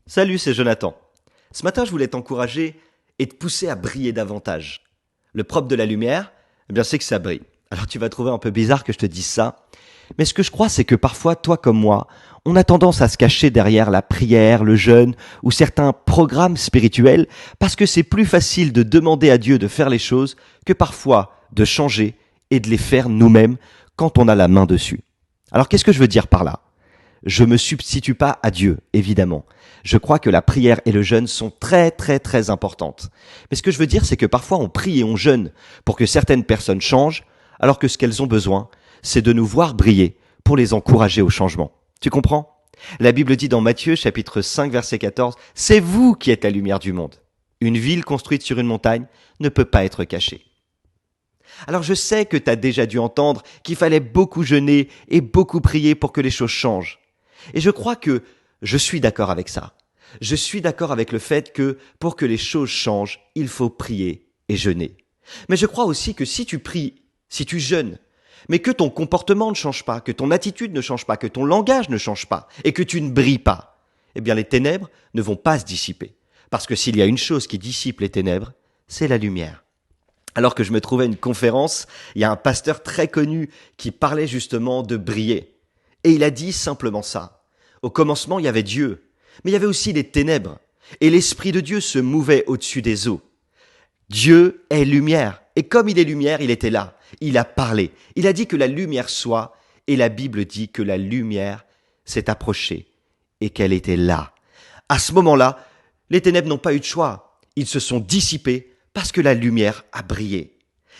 Salut, c'est Jonathan. Ce matin, je voulais t'encourager et te pousser à briller davantage. Le propre de la lumière, c'est que ça brille. Alors tu vas trouver un peu bizarre que je te dise ça, mais ce que je crois, c'est que parfois, toi comme moi, on a tendance à se cacher derrière la prière, le jeûne ou certains programmes spirituels parce que c'est plus facile de demander à Dieu de faire les choses que parfois de changer et de les faire nous-mêmes quand on a la main dessus. Alors qu'est-ce que je veux dire par là? Je me substitue pas à Dieu, évidemment. Je crois que la prière et le jeûne sont très très très importantes. Mais ce que je veux dire, c'est que parfois on prie et on jeûne pour que certaines personnes changent, alors que ce qu'elles ont besoin, c'est de nous voir briller pour les encourager au changement. Tu comprends? La Bible dit dans Matthieu chapitre 5 verset 14, « C'est vous qui êtes la lumière du monde. Une ville construite sur une montagne ne peut pas être cachée. » Alors je sais que tu as déjà dû entendre qu'il fallait beaucoup jeûner et beaucoup prier pour que les choses changent. Et je crois que je suis d'accord avec ça. Je suis d'accord avec le fait que pour que les choses changent, il faut prier et jeûner. Mais je crois aussi que si tu pries, si tu jeûnes, mais que ton comportement ne change pas, que ton attitude ne change pas, que ton langage ne change pas et que tu ne brilles pas, eh bien les ténèbres ne vont pas se dissiper. Parce que s'il y a une chose qui dissipe les ténèbres, c'est la lumière. Alors que je me trouvais à une conférence, il y a un pasteur très connu qui parlait justement de briller. Et il a dit simplement ça. Au commencement, il y avait Dieu, mais il y avait aussi les ténèbres. Et l'Esprit de Dieu se mouvait au-dessus des eaux. Dieu est lumière. Et comme il est lumière, il était là. Il a parlé. Il a dit que la lumière soit. Et la Bible dit que la lumière s'est approchée et qu'elle était là. À ce moment-là, les ténèbres n'ont pas eu de choix. Ils se sont dissipés parce que la lumière a brillé.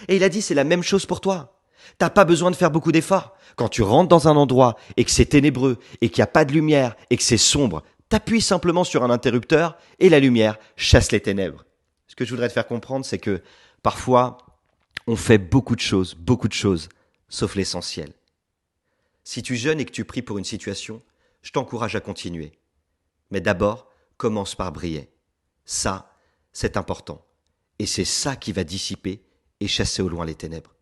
Et il a dit, c'est la même chose pour toi. T'as pas besoin de faire beaucoup d'efforts. Quand tu rentres dans un endroit et que c'est ténébreux et qu'il n'y a pas de lumière et que c'est sombre, t'appuies simplement sur un interrupteur et la lumière chasse les ténèbres. Ce que je voudrais te faire comprendre, c'est que parfois, on fait beaucoup de choses, sauf l'essentiel. Si tu jeûnes et que tu pries pour une situation, je t'encourage à continuer. Mais d'abord, commence par briller. Ça, c'est important. Et c'est ça qui va dissiper et chasser au loin les ténèbres.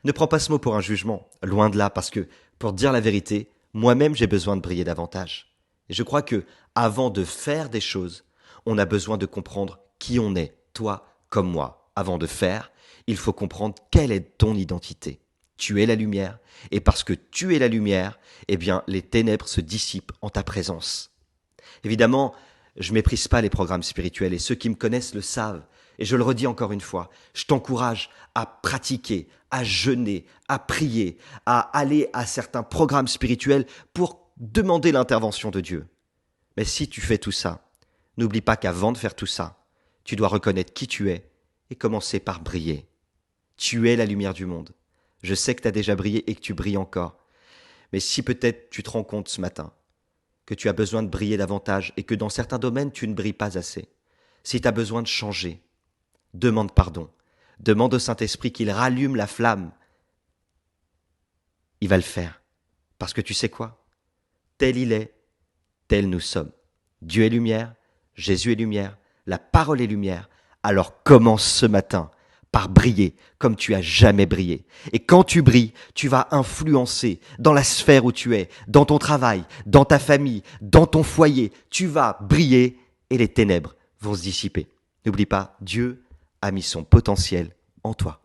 Ne prends pas ce mot pour un jugement, loin de là, parce que, pour te dire la vérité, moi-même j'ai besoin de briller davantage. Et je crois que, avant de faire des choses, on a besoin de comprendre qui on est, toi comme moi. Avant de faire, il faut comprendre quelle est ton identité. Tu es la lumière, et parce que tu es la lumière, eh bien, les ténèbres se dissipent en ta présence. Évidemment, je méprise pas les programmes spirituels, et ceux qui me connaissent le savent. Et je le redis encore une fois, je t'encourage à pratiquer, à jeûner, à prier, à aller à certains programmes spirituels pour demander l'intervention de Dieu. Mais si tu fais tout ça, n'oublie pas qu'avant de faire tout ça, tu dois reconnaître qui tu es et commencer par briller. Tu es la lumière du monde. Je sais que tu as déjà brillé et que tu brilles encore. Mais si peut-être tu te rends compte ce matin que tu as besoin de briller davantage et que dans certains domaines tu ne brilles pas assez, si tu as besoin de changer, demande pardon. Demande au Saint-Esprit qu'il rallume la flamme. Il va le faire. Parce que tu sais quoi? Tel il est, tel nous sommes. Dieu est lumière, Jésus est lumière, la parole est lumière. Alors commence ce matin par briller comme tu as jamais brillé. Et quand tu brilles, tu vas influencer dans la sphère où tu es, dans ton travail, dans ta famille, dans ton foyer. Tu vas briller et les ténèbres vont se dissiper. N'oublie pas, Dieu a mis son potentiel en toi.